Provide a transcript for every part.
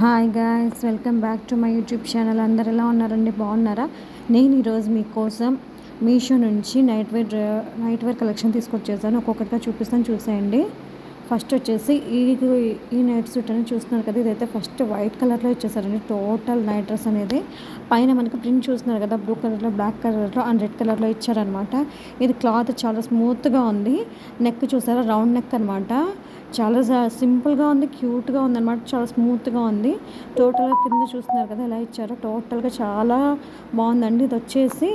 Hi guys, welcome back to my YouTube channel. అందరు ఎలా ఉన్నారండి? బాగున్నారా? నేను ఈరోజు మీకోసం మీషో నుంచి నైట్ వేర్ కలెక్షన్ తీసుకొచ్చేసాను. ఒక్కొక్కటిగా చూపిస్తాను, చూసేయండి. ఫస్ట్ వచ్చేసి ఈ నైట్ సూట్ అనేది చూస్తున్నారు కదా, ఇదైతే ఫస్ట్ వైట్ కలర్లో ఇచ్చేసారండి. టోటల్ నైట్ డ్రెస్ అనేది పైన మనకి ప్రింట్ చూస్తున్నారు కదా, బ్లూ కలర్లో, బ్లాక్ కలర్లో అండ్ రెడ్ కలర్లో ఇచ్చారనమాట. ఇది క్లాత్ చాలా స్మూత్గా ఉంది. నెక్ చూసారా, రౌండ్ నెక్ అనమాట. చాలా సింపుల్గా ఉంది, క్యూట్గా ఉంది అనమాట. చాలా స్మూత్గా ఉంది. టోటల్గా కింద చూస్తున్నారు కదా ఎలా ఇచ్చారో, టోటల్గా చాలా బాగుందండి. ఇది వచ్చేసి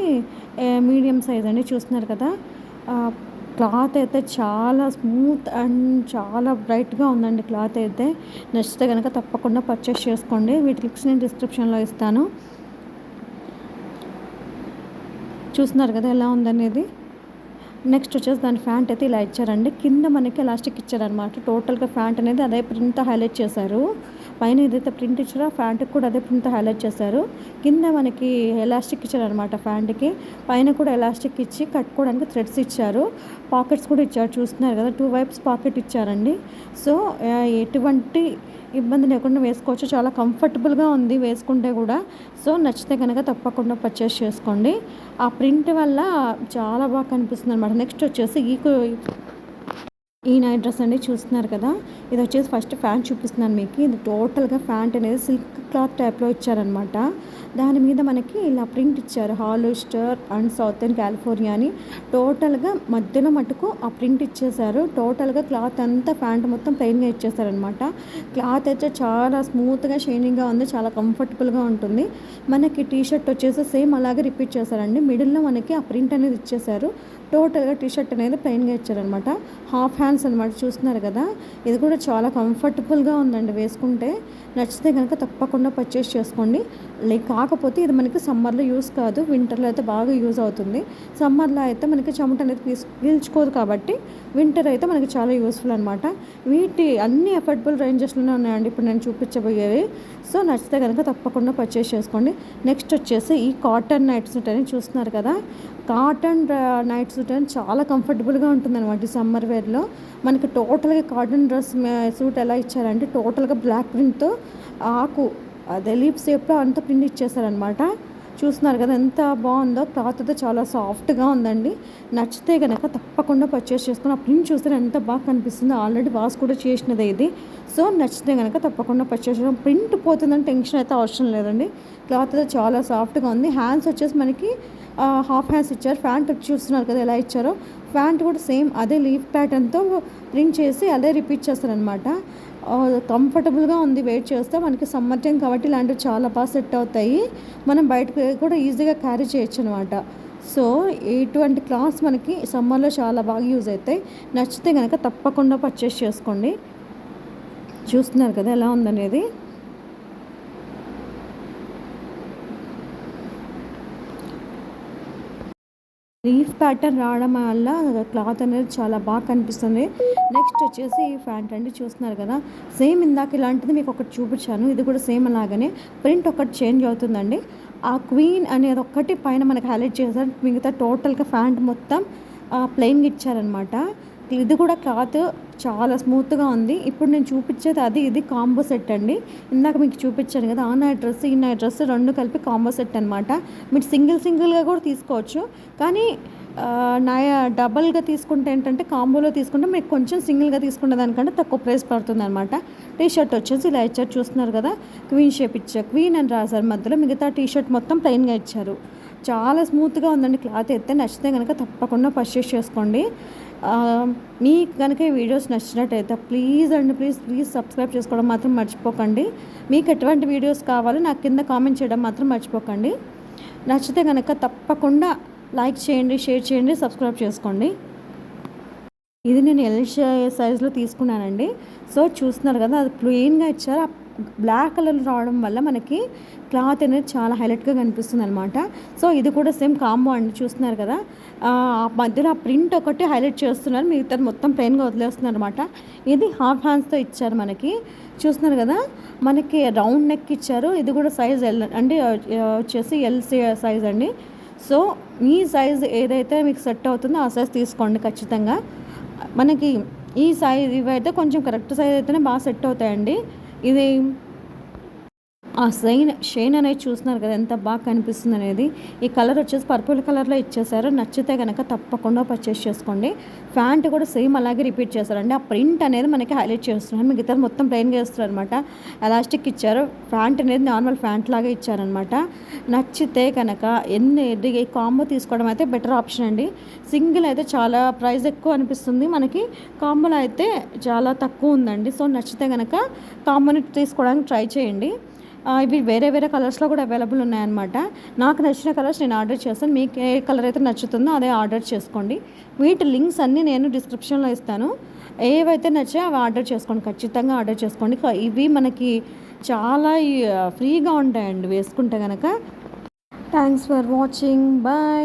మీడియం సైజ్ అండి. చూస్తున్నారు కదా, క్లాత్ అయితే చాలా స్మూత్ అండ్ చాలా బ్రైట్గా ఉందండి. క్లాత్ అయితే నచ్చితే కనుక తప్పకుండా పర్చేస్ చేసుకోండి. వీటి లింక్స్ నేను డిస్క్రిప్షన్లో ఇస్తాను. చూస్తున్నారు కదా ఎలా ఉందనేది. నెక్స్ట్ వచ్చేసి దాని ఫ్యాంట్ అయితే ఇలా ఇచ్చారండి. కింద మనకి ఎలాస్టిక్ ఇచ్చారనమాట. టోటల్గా ఫ్యాంట్ అనేది అదే ప్రింట్ హైలైట్ చేశారు. పైన ఏదైతే ప్రింట్ ఇచ్చారో ఫ్యాంట్కి కూడా అదే ప్రింట్ హైలైట్ చేశారు. కింద మనకి ఎలాస్టిక్ ఇచ్చారనమాట. ఫ్యాంట్కి పైన కూడా ఎలాస్టిక్ ఇచ్చి కట్టుకోవడానికి థ్రెడ్స్ ఇచ్చారు. పాకెట్స్ కూడా ఇచ్చారు. చూస్తున్నారు కదా, 2 వైప్స్ పాకెట్ ఇచ్చారండి. సో ఎటువంటి ఇబ్బంది లేకుండా వేసుకోవచ్చు. చాలా కంఫర్టబుల్గా ఉంది వేసుకుంటే కూడా. సో నచ్చితే కనుక తప్పకుండా పర్చేస్ చేసుకోండి. ఆ ప్రింట్ వల్ల చాలా బాగా కనిపిస్తుంది అనమాట. నెక్స్ట్ వచ్చేసి ఈ నైట్ డ్రెస్ అండి. చూస్తున్నారు కదా, ఇది వచ్చేసి ఫస్ట్ ఫ్యాంట్ చూపిస్తున్నాను మీకు. ఇది టోటల్గా ఫ్యాంట్ అనేది సిల్క్ క్లాత్ టైప్లో ఇచ్చారనమాట. దాని మీద మనకి ఇలా ప్రింట్ ఇచ్చారు, హాలోస్టర్ అండ్ సౌతర్న్ కాలిఫోర్నియా అని. టోటల్గా మధ్యలో మటుకు ఆ ప్రింట్ ఇచ్చేసారు. టోటల్గా క్లాత్ అంతా ఫ్యాంట్ మొత్తం ప్లెయిన్గా ఇచ్చేసారనమాట. క్లాత్ అయితే చాలా స్మూత్గా షైనింగ్గా ఉంది, చాలా కంఫర్టబుల్గా ఉంటుంది. మనకి టీషర్ట్ వచ్చేసి సేమ్ అలాగే రిపీట్ చేశారండి. మిడిల్లో మనకి ఆ ప్రింట్ అనేది ఇచ్చేసారు. టోటల్గా టీషర్ట్ అనేది ప్లెయిన్గా ఇచ్చారనమాట. హాఫ్ హ్యాండ్స్ అనమాట. చూస్తున్నారు కదా, ఇది కూడా చాలా కంఫర్టబుల్గా ఉందండి వేసుకుంటే. నచ్చితే కనుక తప్పకుండా పర్చేస్ చేసుకోండి. కాకపోతే ఇది మనకి సమ్మర్లో యూస్ కాదు, వింటర్లో అయితే బాగా యూజ్ అవుతుంది. సమ్మర్లో అయితే మనకి చెమట అనేది పీల్చుకోదు కాబట్టి వింటర్ అయితే మనకి చాలా యూస్ఫుల్ అనమాట. వీటి అన్ని అఫోర్డబుల్ రేంజెస్లోనే ఉన్నాయండి ఇప్పుడు నేను చూపించబోయేవి. సో నచ్చితే కనుక తప్పకుండా పర్చేస్ చేసుకోండి. నెక్స్ట్ వచ్చేసి ఈ కాటన్ నైట్ సూట్ అని చూస్తున్నారు కదా, కాటన్ నైట్ సూట్ అని చాలా కంఫర్టబుల్గా ఉంటుంది అనమాట. ఈ సమ్మర్ వేర్లో మనకి టోటల్గా కాటన్ డ్రెస్ సూట్ ఎలా ఇచ్చారంటే, టోటల్గా బ్లాక్ ప్రింట్తో ఆకు అదే లీప్ షేప్లో అంతా ప్రింట్ ఇచ్చేసారనమాట. చూస్తున్నారు కదా ఎంత బాగుందో. క్లాత్ అయితే చాలా సాఫ్ట్గా ఉందండి. నచ్చితే కనుక తప్పకుండా పర్చేస్ చేసుకుని ఆ ప్రింట్ చూస్తే ఎంత బాగా కనిపిస్తుందో. ఆల్రెడీ వాష్ కూడా చేసినదే ఇది. సో నచ్చితే కనుక తప్పకుండా పర్చేస్ చేసుకోండి. ప్రింట్ పోతుందని టెన్షన్ అయితే అవసరం లేదండి. క్లాత్ అయితే చాలా సాఫ్ట్గా ఉంది. హ్యాండ్స్ వచ్చేసి మనకి హాఫ్ హ్యాండ్స్ ఇచ్చారు. ప్యాంట్ వచ్చి చూస్తున్నారు కదా ఎలా ఇచ్చారో. ప్యాంట్ కూడా సేమ్ అదే లీఫ్ ప్యాటర్న్తో ప్రింట్ చేసి అదే రిపీట్ చేస్తారనమాట. కంఫర్టబుల్గా ఉంది. వెయిట్ చేస్తే మనకి సమ్మర్ టైం కాబట్టి ఇలాంటివి చాలా బాగా సెట్ అవుతాయి. మనం బయటకు కూడా ఈజీగా క్యారీ చేయొచ్చు అనమాట. సో ఇటువంటి క్లాత్స్ మనకి సమ్మర్లో చాలా బాగా యూజ్ అవుతాయి. నచ్చితే కనుక తప్పకుండా పర్చేస్ చేసుకోండి. చూస్తున్నారు కదా ఎలా ఉందనేది. లీఫ్ ప్యాటర్న్ రావడం వల్ల క్లాత్ అనేది చాలా బాగా కనిపిస్తుంది. నెక్స్ట్ వచ్చేసి ఈ ప్యాంట్ అండి. చూస్తున్నారు కదా, సేమ్ ఇందాక ఇలాంటిది మీకు ఒకటి చూపించాను. ఇది కూడా సేమ్ అలాగనే ప్రింట్ ఒకటి చేంజ్ అవుతుందండి. ఆ క్వీన్ అనేది ఒక్కటి పైన మనకి హైలైట్ చేశారు. మిగతా టోటల్గా ప్యాంట్ మొత్తం ప్లెయిన్గా ఇచ్చారనమాట. ఇది కూడా క్లాత్ చాలా స్మూత్గా ఉంది. ఇప్పుడు నేను చూపించేది ఇది కాంబో సెట్ అండి. ఇందాక మీకు చూపించాను కదా, ఆ నైట్ డ్రెస్ ఈ నైట్ డ్రెస్ రెండు కలిపి కాంబో సెట్ అనమాట. మీరు సింగిల్గా కూడా తీసుకోవచ్చు. కానీ డబల్గా తీసుకుంటే ఏంటంటే, కాంబోలో తీసుకుంటే మీకు కొంచెం సింగిల్గా తీసుకునే దానికంటే తక్కువ ప్రైస్ పడుతుంది అనమాట. టీషర్ట్ వచ్చేసి ఇలా ఇచ్చారు. చూస్తున్నారు కదా, క్వీన్ షేప్ ఇచ్చారు. క్వీన్ అని రాశారు మధ్యలో. మిగతా టీషర్ట్ మొత్తం ప్లెయిన్గా ఇచ్చారు. చాలా స్మూత్గా ఉందండి క్లాత్ అయితే. నచ్చితే కనుక తప్పకుండా పర్చేస్ చేసుకోండి. మీకు కనుక ఈ వీడియోస్ నచ్చినట్టయితే ప్లీజ్ సబ్స్క్రైబ్ చేసుకోవడం మాత్రం మర్చిపోకండి. మీకు ఎటువంటి వీడియోస్ కావాలో నాకు కింద కామెంట్ చేయడం మాత్రం మర్చిపోకండి. నచ్చితే కనుక తప్పకుండా లైక్ చేయండి, షేర్ చేయండి, సబ్స్క్రైబ్ చేసుకోండి. ఇది నేను ఎల్ సైజ్లో తీసుకున్నానండి. సో చూస్తున్నారు కదా, అది ప్లెయిన్గా ఇచ్చారు. బ్లాక్ కలర్ రావడం వల్ల మనకి క్లాత్ అనేది చాలా హైలైట్గా కనిపిస్తుంది అనమాట. సో ఇది కూడా సేమ్ కాంబో అండి. చూస్తున్నారు కదా, మధ్యలో ఆ ప్రింట్ ఒకటి హైలైట్ చేస్తున్నారు, మిగతా మొత్తం ప్లెయిన్గా వదిలేస్తున్నారు అనమాట. ఇది హాఫ్ హ్యాండ్స్తో ఇచ్చారు మనకి. చూస్తున్నారు కదా, మనకి రౌండ్ నెక్ ఇచ్చారు. ఇది కూడా సైజ్ ఎల్ అండి, వచ్చేసి ఎల్ సైజ్ అండి. సో మీ సైజ్ ఏదైతే మీకు సెట్ అవుతుందో ఆ సైజ్ తీసుకోండి ఖచ్చితంగా. మనకి ఈ సైజ్ ఇవైతే కొంచెం కరెక్ట్ సైజ్ అయితేనే బాగా సెట్ అవుతాయండి. ఇది ఆ షైన్ అనేది చూస్తున్నారు కదా ఎంత బాగా కనిపిస్తుంది అనేది. ఈ కలర్ వచ్చేసి పర్పుల్ కలర్లో ఇచ్చేసారు. నచ్చితే కనుక తప్పకుండా పర్చేస్ చేసుకోండి. ప్యాంట్ కూడా సేమ్ అలాగే రిపీట్ చేశారండి. ఆ ప్రింట్ అనేది మనకి హైలైట్ చేస్తున్నారు. మిగతా మొత్తం ప్లెయిన్గా ఇస్తారు అనమాట. ఎలాస్టిక్ ఇచ్చారు. ప్యాంట్ అనేది నార్మల్ ప్యాంట్ లాగా ఇచ్చారనమాట. నచ్చితే కనుక ఈ కాంబో తీసుకోవడం అయితే బెటర్ ఆప్షన్ అండి. సింగిల్ అయితే చాలా ప్రైస్ ఎక్కువ అనిపిస్తుంది మనకి. కాంబోలో అయితే చాలా తక్కువ ఉందండి. సో నచ్చితే కనుక కాంబోని తీసుకోవడానికి ట్రై చేయండి. ఇవి వేరే వేరే కలర్స్లో కూడా అవైలబుల్ ఉన్నాయన్నమాట. నాకు నచ్చిన కలర్స్ నేను ఆర్డర్ చేస్తాను. మీకు ఏ కలర్ అయితే నచ్చుతుందో అదే ఆర్డర్ చేసుకోండి. వీటి లింక్స్ అన్నీ నేను డిస్క్రిప్షన్లో ఇస్తాను. ఏవైతే నచ్చాయో అవి ఆర్డర్ చేసుకోండి. ఖచ్చితంగా ఆర్డర్ చేసుకోండి. ఇవి మనకి చాలా ఫ్రీగా ఉంటాయండి వేసుకుంటే కనుక. Thanks for watching. బాయ్.